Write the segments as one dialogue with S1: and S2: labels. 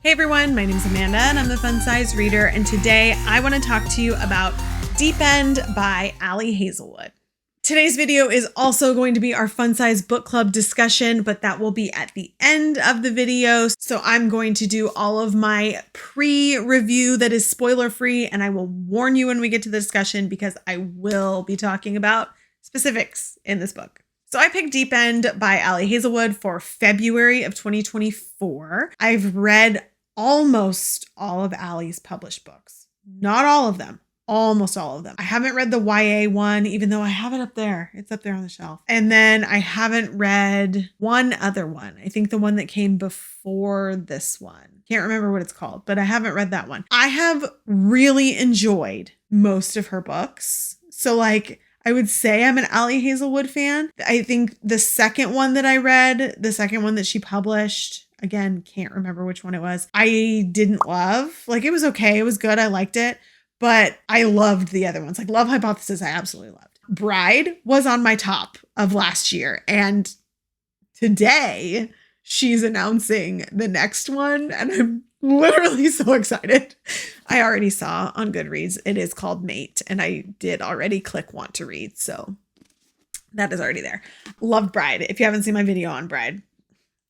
S1: Hey everyone, my name is Amanda and I'm the Fun Size Reader, and today I want to talk to you about Deep End by Hazelwood. Today's video is also going to be our Fun Size Book Club discussion, but that will be at the end of the video. So I'm going to do all of my pre-review that is spoiler-free, and I will warn you when we get to the discussion because I will be talking about specifics in this book. So I picked Deep End by Hazelwood for February of 2024. I've read almost all of Allie's published books. Not all of them. Almost all of them. I haven't read the YA one, even though I have it up there. It's up there on the shelf. And then I haven't read one other one. I think the one that came before this one. Can't remember what it's called, but I haven't read that one. I have really enjoyed most of her books. So I would say I'm an Hazelwood fan. I think the second one that I read, the second one that she published, again, can't remember which one it was, I didn't love. It was okay. It was good. I liked it. But I loved the other ones. Love Hypothesis, I absolutely loved. Bride was on my top of last year. And today she's announcing the next one. And I'm literally so excited. I already saw on Goodreads, it is called Mate. And I did already click want to read. So that is already there. Love Bride. If you haven't seen my video on Bride,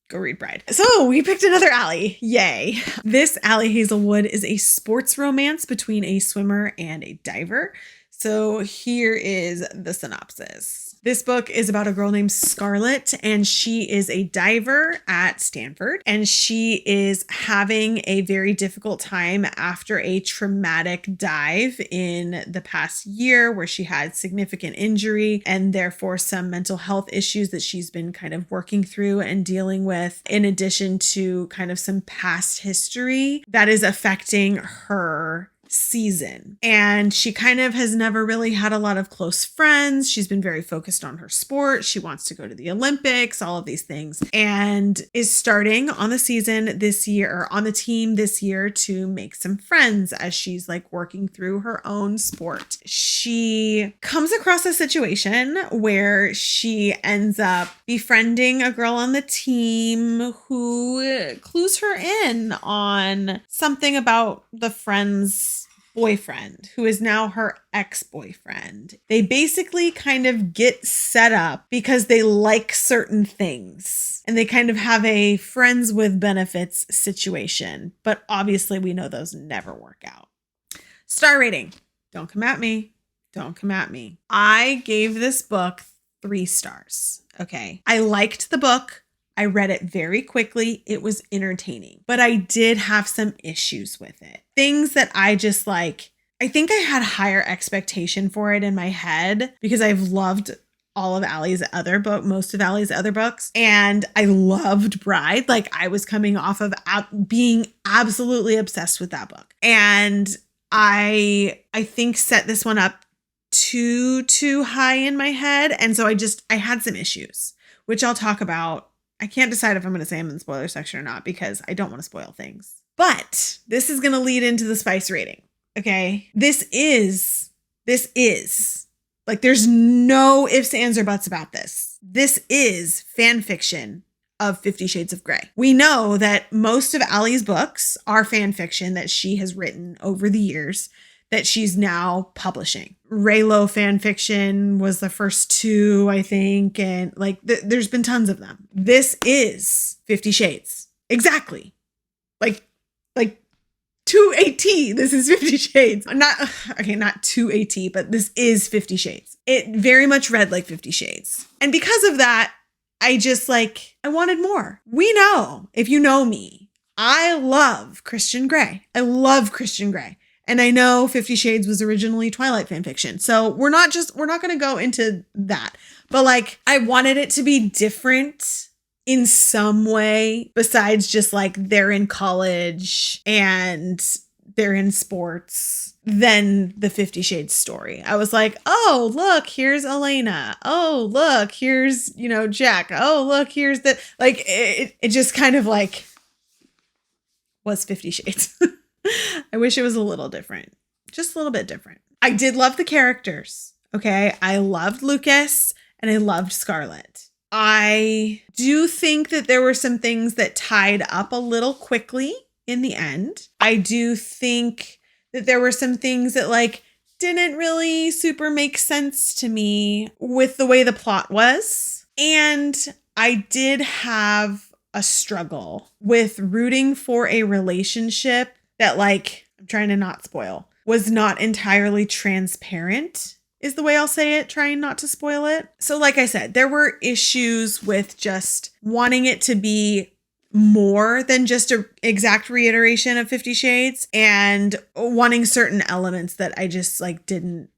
S1: go read Bride. So we picked another Allie. Yay. This Hazelwood is a sports romance between a swimmer and a diver. So here is the synopsis. This book is about a girl named Scarlett, and she is a diver at Stanford, and she is having a very difficult time after a traumatic dive in the past year where she had significant injury and therefore some mental health issues that she's been kind of working through and dealing with, in addition to kind of some past history that is affecting her season. And she kind of has never really had a lot of close friends. She's been very focused on her sport. She wants to go to the Olympics, all of these things, and is starting on the season this year, or on the team this year, to make some friends as she's working through her own sport. She comes across a situation where she ends up befriending a girl on the team who clues her in on something about the friend's boyfriend, who is now her ex-boyfriend. They basically kind of get set up because they like certain things, and they kind of have a friends with benefits situation. But obviously we know those never work out. Star rating. Don't come at me. Don't come at me. I gave this book 3 stars. Okay. I liked the book. I read it very quickly. It was entertaining, but I did have some issues with it. Things that I just I think I had higher expectation for it in my head because I've loved all of most of Allie's other books. And I loved Bride. I was coming off of being absolutely obsessed with that book. And I think set this one up too high in my head. And so I had some issues, which I'll talk about. I can't decide if I'm going to say I'm in the spoiler section or not because I don't want to spoil things. But this is going to lead into the spice rating. Okay. This is there's no ifs, ands, or buts about this. This is fan fiction of 50 Shades of Grey. We know that most of Allie's books are fan fiction that she has written over the years that she's now publishing. Raylo fan fiction was the first 2, I think. And there's been tons of them. This is 50 Shades. Exactly. To a T, this is 50 Shades. Not to a T, but this is 50 Shades. It very much read like 50 Shades. And because of that, I just I wanted more. We know, if you know me, I love Christian Grey. I love Christian Grey. And I know 50 Shades was originally Twilight fan fiction. So we're not going to go into that. But I wanted it to be different in some way besides just they're in college and they're in sports than the 50 Shades story. I was oh, look, here's Elena. Oh, look, here's, Jack. Oh, look, here's the, it just kind of was 50 Shades. I wish it was a little different, just a little bit different. I did love the characters. Okay. I loved Lukas and I loved Scarlett. I do think that there were some things that tied up a little quickly in the end. I do think that there were some things that like didn't really super make sense to me with the way the plot was. And I did have a struggle with rooting for a relationship that, like, I'm trying to not spoil, was not entirely transparent, is the way I'll say it, trying not to spoil it. So like I said, there were issues with just wanting it to be more than just an exact reiteration of 50 Shades and wanting certain elements that I just like didn't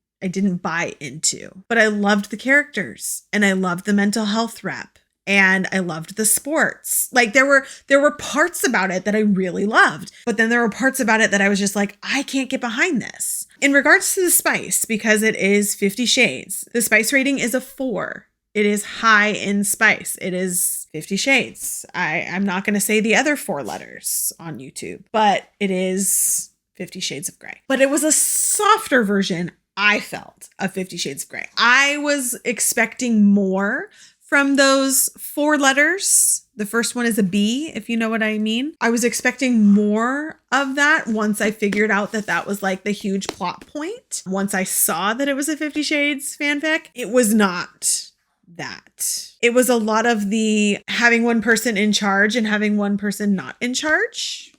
S1: buy into. But I loved the characters and I loved the mental health rep and I loved the sports. Like there were parts about it that I really loved, but then there were parts about it that I was just like, I can't get behind this. In regards to the spice, because it is 50 Shades, the spice rating is a 4. It is high in spice. It is 50 Shades. I'm not going to say the other 4 letters on YouTube, but it is 50 Shades of Grey. But it was a softer version, I felt, of 50 Shades of Grey. I was expecting more from those 4 letters. The first one is a B, if you know what I mean. I was expecting more of that once I figured out that that was like the huge plot point. Once I saw that it was a 50 Shades fanfic, it was not that. It was a lot of the having one person in charge and having one person not in charge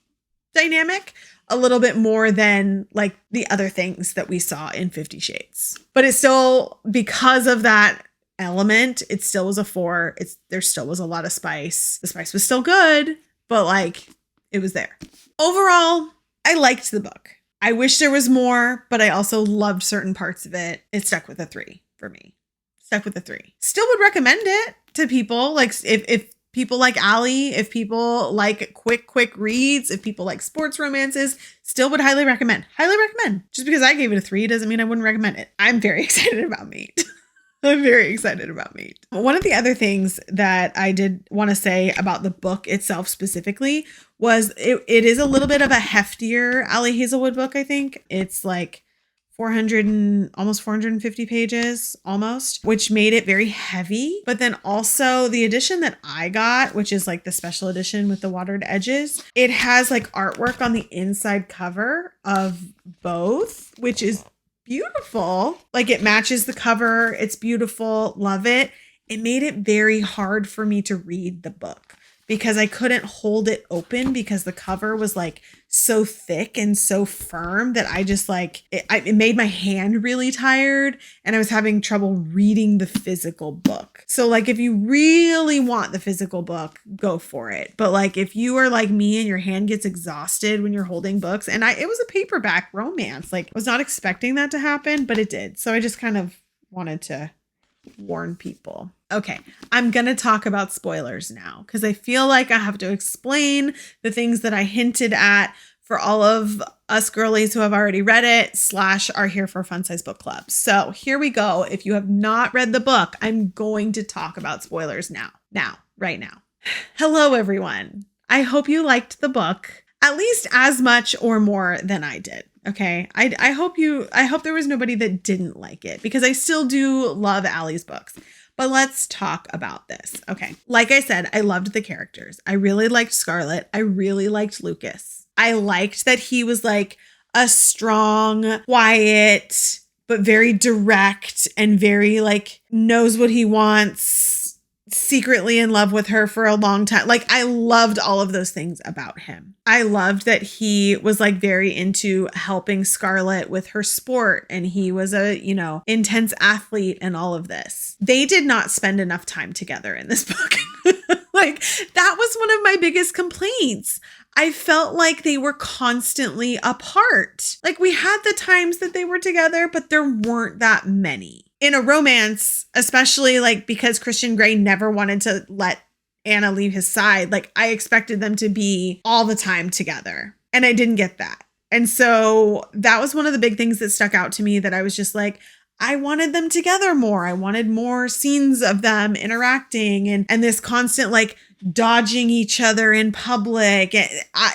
S1: dynamic, a little bit more than like the other things that we saw in 50 Shades. But it's still, because of that element, it still was a 4. There still was a lot of spice. The spice was still good, but like it was there. Overall, I liked the book. I wish there was more, but I also loved certain parts of it. It stuck with a 3 for me. Stuck with a 3. Still would recommend it to people. Like if people like Allie, if people like quick reads, if people like sports romances, still would highly recommend. Highly recommend. Just because I gave it a 3 doesn't mean I wouldn't recommend it. I'm very excited about Meat. I'm very excited about Meat. One of the other things that I did want to say about the book itself specifically was it is a little bit of a heftier Allie Hazelwood book, I think. It's like 400 and almost 450 pages almost, which made it very heavy. But then also the edition that I got, which is like the special edition with the watered edges, it has like artwork on the inside cover of both, which is beautiful. Like it matches the cover. It's beautiful. Love it. It made it very hard for me to read the book because I couldn't hold it open because the cover was like so thick and so firm that I just like, it made my hand really tired and I was having trouble reading the physical book. So like if you really want the physical book, go for it. But like if you are like me and your hand gets exhausted when you're holding books, and it was a paperback romance, like I was not expecting that to happen, but it did. So I just kind of wanted to warn people. Okay, I'm going to talk about spoilers now because I feel like I have to explain the things that I hinted at for all of us girlies who have already read it / are here for Fun Size Book Club. So here we go. If you have not read the book, I'm going to talk about spoilers now, right now. Hello, everyone. I hope you liked the book at least as much or more than I did. Okay. I hope there was nobody that didn't like it because I still do love Allie's books. But let's talk about this. Okay. Like I said, I loved the characters. I really liked Scarlett. I really liked Lukas. I liked that he was like a strong, quiet, but very direct and very like knows what he wants, secretly in love with her for a long time. Like I loved all of those things about him. I loved that he was like very into helping Scarlett with her sport and he was a, intense athlete and all of this. They did not spend enough time together in this book. Like that was one of my biggest complaints. I felt like they were constantly apart. Like we had the times that they were together, but there weren't that many. In a romance, especially like because Christian Grey never wanted to let Anna leave his side, like I expected them to be all the time together. And I didn't get that. And so that was one of the big things that stuck out to me that I was just like, I wanted them together more. I wanted more scenes of them interacting and this constant like dodging each other in public.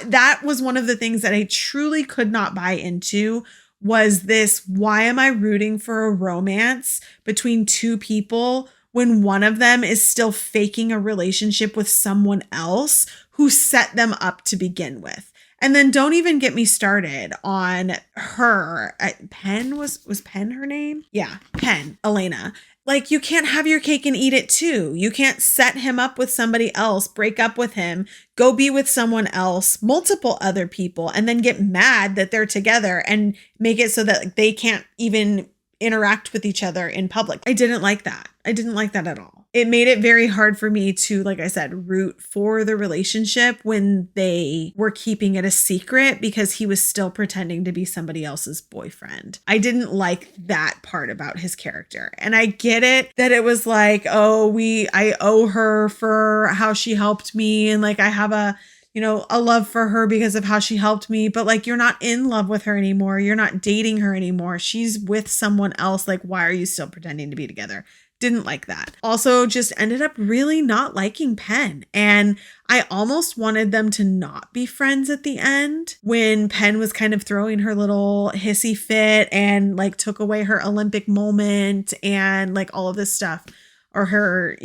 S1: That was one of the things that I truly could not buy into was this, why am I rooting for a romance between two people when one of them is still faking a relationship with someone else who set them up to begin with? And then don't even get me started on her. Penn was Penn her name? Yeah, Penn, Elena. Like, you can't have your cake and eat it too. You can't set him up with somebody else, break up with him, go be with someone else, multiple other people, and then get mad that they're together and make it so that like, they can't even interact with each other in public. I didn't like that. I didn't like that at all. It made it very hard for me to, like I said, root for the relationship when they were keeping it a secret because he was still pretending to be somebody else's boyfriend. I didn't like that part about his character. And I get it that it was like, oh, I owe her for how she helped me. And like, I have a love for her because of how she helped me, but like, you're not in love with her anymore. You're not dating her anymore. She's with someone else. Like, why are you still pretending to be together? Didn't like that. Also, just ended up really not liking Penn. And I almost wanted them to not be friends at the end when Penn was kind of throwing her little hissy fit and like took away her Olympic moment and like all of this stuff. Or her,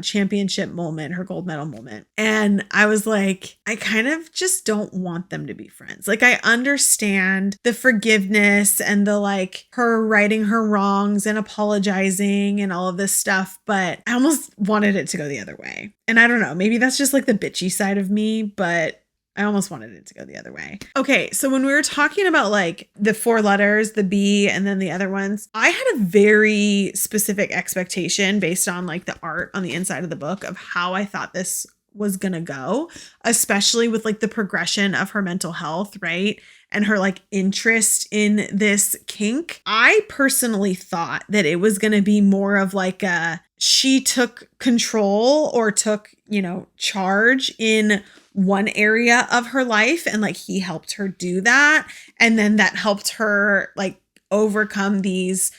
S1: championship moment, her gold medal moment. And I was like, I kind of just don't want them to be friends. Like, I understand the forgiveness and the like her righting her wrongs and apologizing and all of this stuff, but I almost wanted it to go the other way. And I don't know, maybe that's just like the bitchy side of me, but I almost wanted it to go the other way. Okay, so when we were talking about like the 4 letters, the B and then the other ones, I had a very specific expectation based on like the art on the inside of the book of how I thought this was gonna go, especially with like the progression of her mental health, right? And her like interest in this kink. I personally thought that it was gonna be more of like she took control or took, charge in one area of her life and like he helped her do that. And then that helped her like overcome these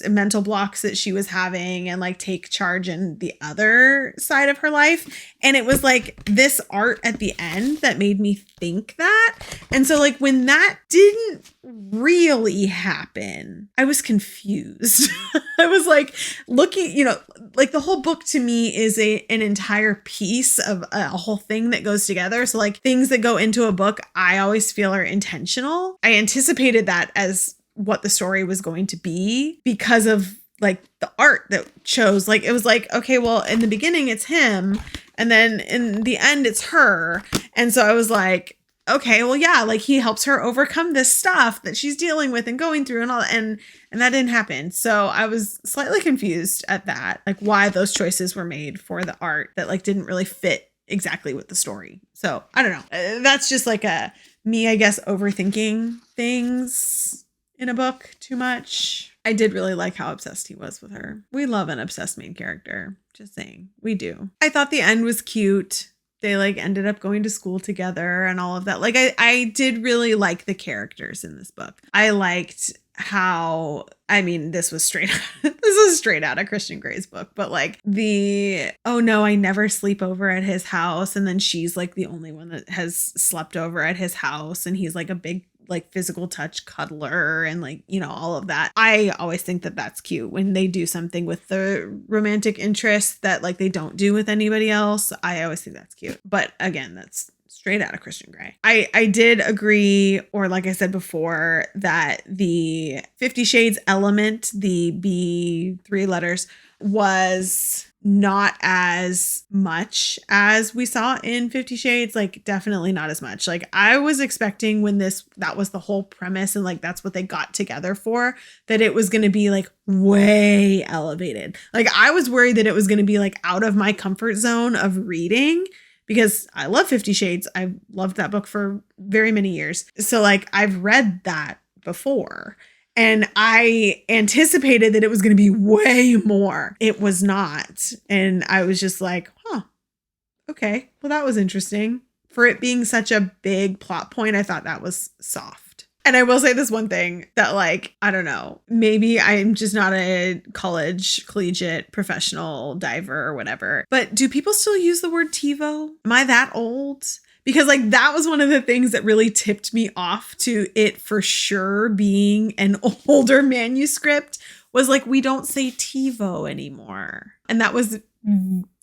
S1: mental blocks that she was having and like take charge in the other side of her life. And it was like this art at the end that made me think that. And so like when that didn't really happen, I was confused. I was like looking, like the whole book to me is an entire piece of a whole thing that goes together. So like things that go into a book, I always feel are intentional. I anticipated that as what the story was going to be because of like the art that shows like it was like, okay, well, in the beginning it's him and then in the end it's her. And so I was like, okay, well, yeah, like he helps her overcome this stuff that she's dealing with and going through and all that. And that didn't happen. So I was slightly confused at that, like why those choices were made for the art that like didn't really fit exactly with the story. So I don't know. That's just like me, I guess, overthinking things in a book too much. I did really like how obsessed he was with her. We love an obsessed main character. Just saying. We do. I thought the end was cute. They like ended up going to school together and all of that. Like I did really like the characters in this book. I liked how, I mean, this was straight out of Christian Grey's book, but like oh no, I never sleep over at his house. And then she's like the only one that has slept over at his house. And he's like a big like physical touch cuddler and like, all of that. I always think that that's cute when they do something with the romantic interest that like they don't do with anybody else. I always think that's cute. But again, that's straight out of Christian Grey. I did agree, or like I said before, that the 50 Shades element, the B 3 letters, was not as much as we saw in 50 Shades, like definitely not as much. Like I was expecting when that was the whole premise and like that's what they got together for, that it was going to be like way elevated. Like I was worried that it was going to be like out of my comfort zone of reading because I love 50 Shades. I've loved that book for very many years. So like I've read that before. And I anticipated that it was going to be way more. It was not. And I was just like, okay, well, that was interesting. For it being such a big plot point, I thought that was soft. And I will say this one thing that like, I don't know, maybe I'm just not a collegiate professional diver or whatever. But do people still use the word TiVo? Am I that old? Because like that was one of the things that really tipped me off to it for sure being an older manuscript was like, we don't say TiVo anymore. And that was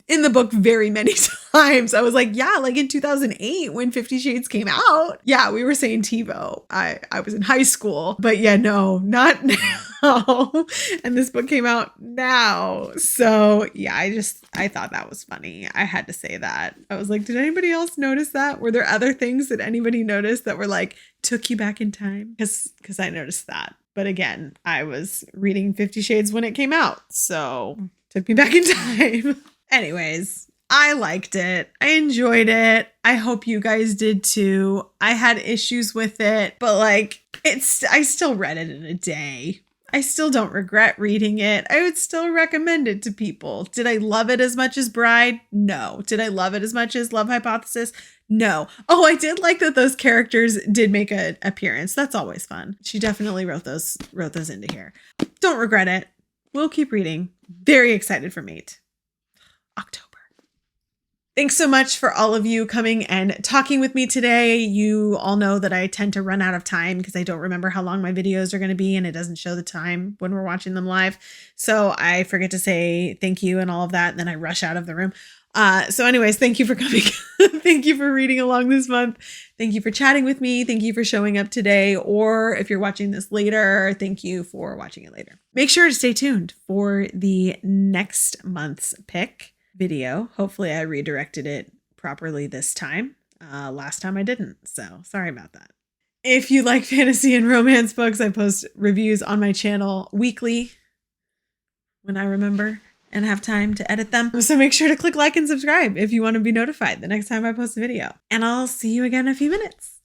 S1: in the book very many times. I was like, yeah, like in 2008 when 50 Shades came out. Yeah, we were saying TiVo. I was in high school, but yeah, no, not now. And this book came out now. So yeah, I thought that was funny. I had to say that. I was like, did anybody else notice that? Were there other things that anybody noticed that were like, took you back in time? Because I noticed that. But again, I was reading 50 Shades when it came out. So took me back in time. Anyways, I liked it. I enjoyed it. I hope you guys did too. I had issues with it, but like I still read it in a day. I still don't regret reading it. I would still recommend it to people. Did I love it as much as Bride? No. Did I love it as much as Love Hypothesis? No. Oh, I did like that those characters did make an appearance. That's always fun. She definitely wrote those into here. Don't regret it. We'll keep reading. Very excited for Mate. October. Thanks so much for all of you coming and talking with me today. You all know that I tend to run out of time because I don't remember how long my videos are going to be and it doesn't show the time when we're watching them live. So I forget to say thank you and all of that. And then I rush out of the room. So anyways, thank you for coming. Thank you for reading along this month. Thank you for chatting with me. Thank you for showing up today. Or if you're watching this later, thank you for watching it later. Make sure to stay tuned for the next month's pick video. Hopefully I redirected it properly this time. Last time I didn't, so sorry about that. If you like fantasy and romance books, I post reviews on my channel weekly when I remember and have time to edit them. So make sure to click like and subscribe if you want to be notified the next time I post a video. And I'll see you again in a few minutes.